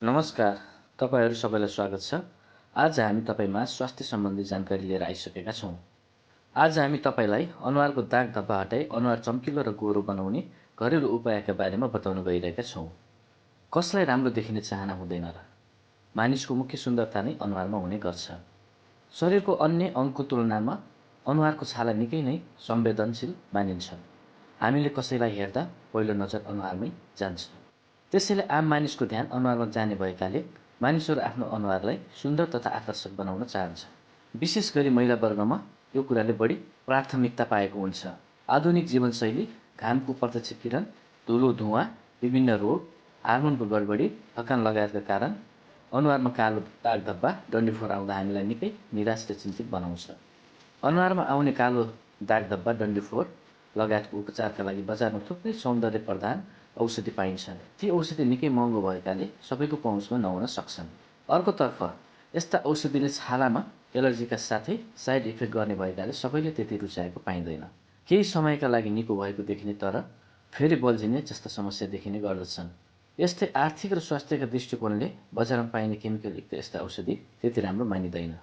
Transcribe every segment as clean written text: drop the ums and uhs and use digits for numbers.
नमस्कार, तपाईँहरू सबैलाई स्वागत छ। आज हामी तपाईँमा स्वास्थ्य सम्बन्धी जानकारी लिएर आइसकेका छौँ। आज हामी तपाईँलाई अनुहारको दाग धब्बा हटाई अनुहार चम्किलो र गोरो बनाउने घरेलु उपायका बारेमा बताउन गइरहेका छौँ। कसलाई राम्रो देखिने चाहना हुँदैन र? मानिसको मुख्य सुन्दरता नै अनुहारमा हुने गर्छ। शरीरको अन्य अङ्गको तुलनामा अनुहारको छाला निकै नै संवेदनशील मानिन्छ। हामीले कसैलाई हेर्दा पहिलो नजर अनुहारमै जान्छ। त्यसैले आम मानिसको ध्यान अनुहारमा जाने भएकाले मानिसहरू आफ्नो अनुहारलाई सुन्दर तथा आकर्षक बनाउन चाहन्छ। विशेष गरी महिला वर्गमा यो कुराले बढी प्राथमिकता पाएको हुन्छ। आधुनिक जीवनशैली, घामको प्रत्यक्ष किरण, धुलो धुवाँ, विभिन्न रोग, हार्मोनको गडबडी, थकान लगायतका कारण अनुहारमा कालो दाग धब्बा, डन्डीफोर आउँदा हामीलाई निकै निराश र चिन्तित बनाउँछ। अनुहारमा आउने कालो दाग धब्बा, डन्डीफोर लगायतको उपचारका लागि बजारमा थुप्रै सौन्दर्य प्रदान औषधि पाइन्छन्। ती औषधि निकै महँगो भएकाले सबैको पहुँचमा नहुन सक्छन्। अर्कोतर्फ यस्ता औषधिले छालामा एलर्जीका साथै साइड इफेक्ट गर्ने भएकाले सबैले त्यति रुचाएको पाइँदैन। केही समयका लागि निको भएको देखिने तर फेरि बल्झिने जस्ता समस्या देखिने गर्दछन्। यस्तै आर्थिक र स्वास्थ्यका दृष्टिकोणले बजारमा पाइने केमिकलयुक्त यस्ता औषधि त्यति राम्रो मानिँदैन।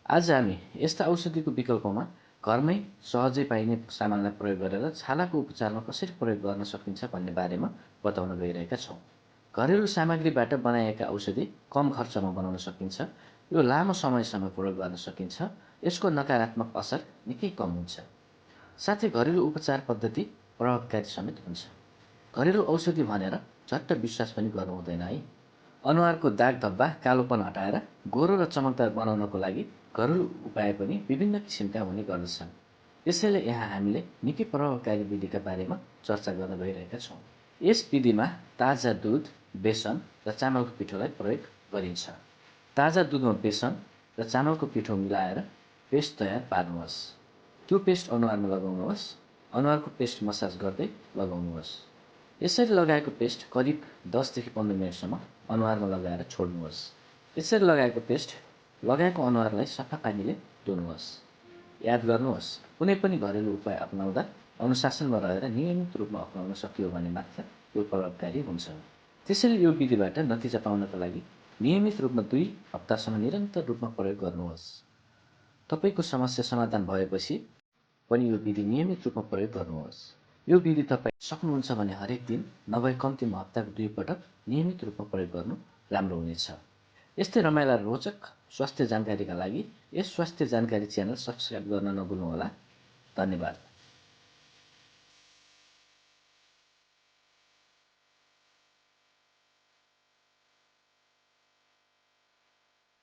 आज हामी यस्ता औषधिको विकल्पमा घरमै सहजै पाइने सामानलाई प्रयोग गरेर छालाको उपचारमा कसरी प्रयोग गर्न सकिन्छ भन्ने बारेमा बताउन गइरहेका छौँ। घरेलु सामग्रीबाट बनाइएका औषधि कम खर्चमा बनाउन सकिन्छ। यो लामो समयसम्म प्रयोग गर्न सकिन्छ। यसको नकारात्मक असर निकै कम हुन्छ। साथै घरेलु उपचार पद्धति प्रभावकारी समेत हुन्छ। घरेलु औषधि भनेर झट्ट विश्वास पनि गर्नु हुँदैन है। अनुहारको दाग धब्बा, कालोपन हटाएर गोरो र चमकदार बनाउनको लागि घरेलु उपाय पनि विभिन्न किसिमका हुने गर्दछन्। यसैले यहाँ हामीले निकै प्रभावकारी विधिका बारेमा चर्चा गर्न गइरहेका छौँ। यस विधिमा ताजा दुध, बेसन र चामलको पिठोलाई प्रयोग गरिन्छ। ताजा दुधमा बेसन र चामलको पिठो मिलाएर पेस्ट तयार पार्नुहोस्। त्यो पेस्ट अनुहारमा लगाउनुहोस्। अनुहारको पेस्ट मसाज गर्दै लगाउनुहोस्। यसरी लगाएको पेस्ट करिब 10 देखि 15 मिनटसम्म अनुहारमा लगाएर छोड्नुहोस्। यसरी लगाएको पेस्ट लगाएको अनुहारलाई सफा पानीले धुनुहोस्। याद गर्नुहोस्, कुनै पनि घरेलु उपाय अपनाउँदा अनुशासनमा रहेर नियमित रूपमा अपनाउन सकियो भने मात्र यो प्रभावकारी हुन्छ। त्यसैले यो विधिबाट नतिजा पाउनका लागि नियमित रूपमा 2 हप्तासम्म निरन्तर रूपमा प्रयोग गर्नुहोस्। तपाईँको समस्या समाधान भएपछि पनि यो विधि नियमित रूपमा प्रयोग गर्नुहोस्। यो विधि तपाईँ सक्नुहुन्छ भने हरेक दिन नभए कम्तीमा हप्ताको 2 पटक नियमित रूपमा प्रयोग गर्नु राम्रो हुनेछ। यस्तै रमाइला रोचक स्वास्थ्य जानकारीका लागि यस स्वास्थ्य जानकारी च्यानल सब्स्क्राइब गर्न नभुल्नुहोला। धन्यवाद।